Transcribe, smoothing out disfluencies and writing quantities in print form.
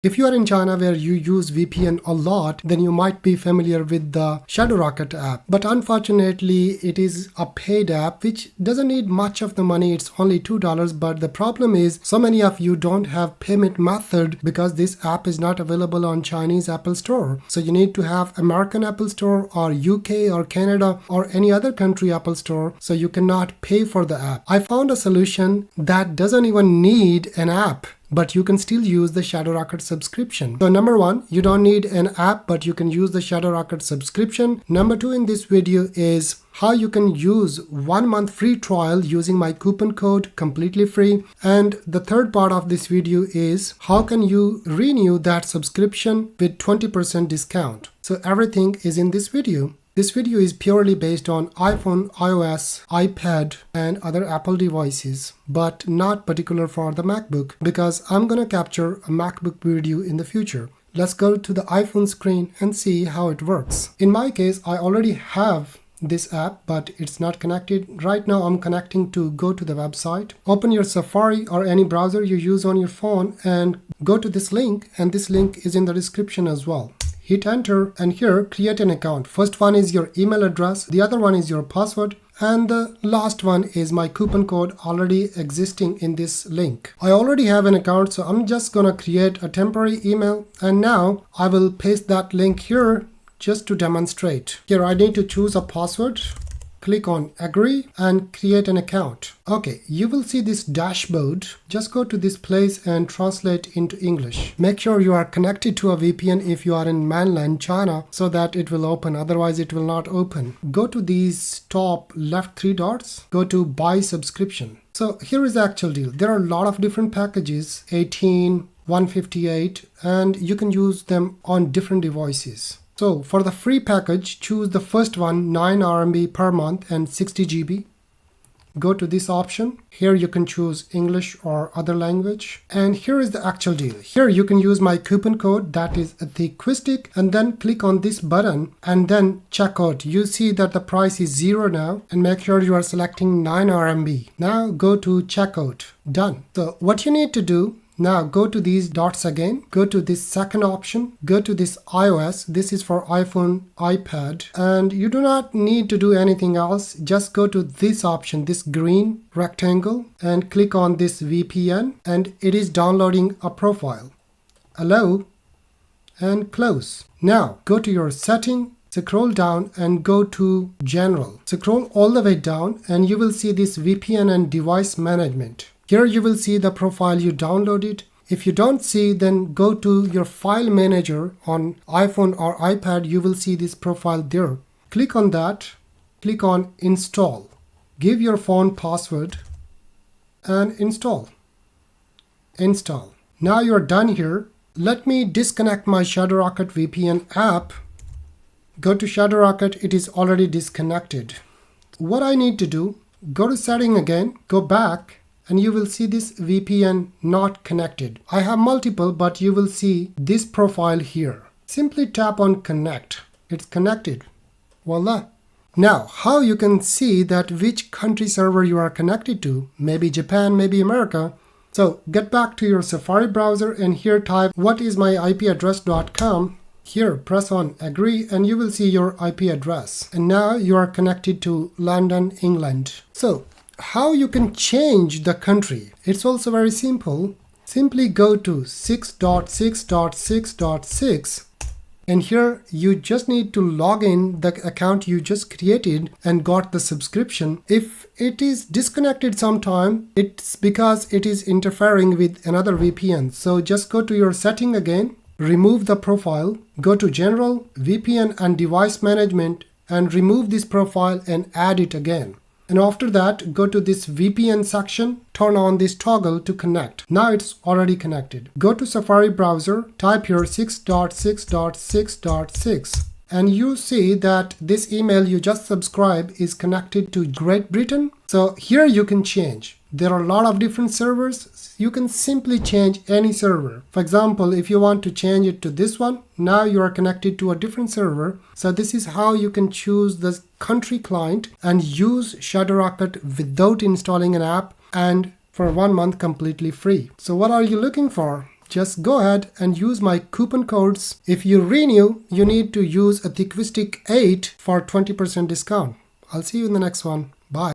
If you are in China where you use VPN a lot, then you might be familiar with the Shadowrocket app. But unfortunately, it is a paid app which doesn't need much of the money. It's only $2. But the problem is so many of you don't have payment method because this app is not available on Chinese Apple Store. So you need to have American Apple Store or UK or Canada or any other country Apple Store. So you cannot pay for the app. I found a solution that doesn't even need an app, but you can still use the Shadowrocket subscription. So number one, you don't need an app, but you can use the Shadowrocket subscription. Number two in this video is how you can use 1 month free trial using my coupon code completely free. And the third part of this video is how can you renew that subscription with 20% discount. So everything is in this video. This video is purely based on iPhone, iOS, iPad, and other Apple devices, but not particular for the MacBook because I'm gonna capture a MacBook video in the future. Let's go to the iPhone screen and see how it works. In my case, I already have this app, but it's not connected. Right now, I'm connecting to go to the website. Open your Safari or any browser you use on your phone and go to this link, and this link is in the description as well. Hit enter and here create an account. First one is your email address, the other one is your password, and the last one is my coupon code already existing in this link. I already have an account, so I'm just gonna create a temporary email, and now I will paste that link here just to demonstrate. Here I need to choose a password. Click on agree and create an account. Okay, you will see this dashboard. Just go to this place and translate into English. Make sure you are connected to a VPN if you are in mainland China so that it will open, otherwise it will not open. Go to these top left 3 dots, go to buy subscription. So here is the actual deal. There are a lot of different packages, 18, 158, and you can use them on different devices. So for the free package, choose the first one, 9 RMB per month and 60 GB. Go to this option. Here you can choose English or other language. And here is the actual deal. Here you can use my coupon code, that is 𝒂𝒂💂, and then click on this button and then check out. You see that the price is 0 now, and make sure you are selecting 9 RMB. Now go to checkout. Done. So what you need to do, now go to these dots again, go to this second option, go to this iOS, this is for iPhone, iPad, and you do not need to do anything else. Just go to this option, this green rectangle, and click on this VPN, and it is downloading a profile. Allow and close. Now go to your setting, scroll down and go to general. Scroll all the way down and you will see this VPN and device management. Here you will see the profile you downloaded. If you don't see, then go to your file manager on iPhone or iPad. You will see this profile there. Click on that. Click on install. Give your phone password and install. Install. Now you're done here. Let me disconnect my Shadowrocket VPN app. Go to Shadowrocket. It is already disconnected. What I need to do, go to setting again, go back, and you will see this VPN not connected. I have multiple, but you will see this profile here. Simply tap on connect. It's connected. Voila. Now, how you can see that which country server you are connected to, maybe Japan, maybe America. So get back to your Safari browser and here type whatismyipaddress.com. Here press on agree and you will see your IP address. And now you are connected to London, England. So how you can change the country? It's also very simple. Simply go to 6.6.6.6 and here you just need to log in the account you just created and got the subscription. If it is disconnected sometime, it's because it is interfering with another VPN. So just go to your setting again, remove the profile, go to general, VPN and device management and remove this profile and add it again. And after that, go to this VPN section, turn on this toggle to connect. Now it's already connected. Go to Safari browser, type here 6.6.6.6, and you see that this email you just subscribed is connected to Great Britain. So here you can change. There are a lot of different servers. You can simply change any server. For example, if you want to change it to this one, now you are connected to a different server. So this is how you can choose the country client and use Shadowrocket without installing an app and for 1 month completely free. So what are you looking for? just go ahead and use my coupon codes. If you renew, you need to use a 𝒂𝒐𝒏𝒏𝒆𝒄𝒕 for 20% discount. I'll see you in the next one.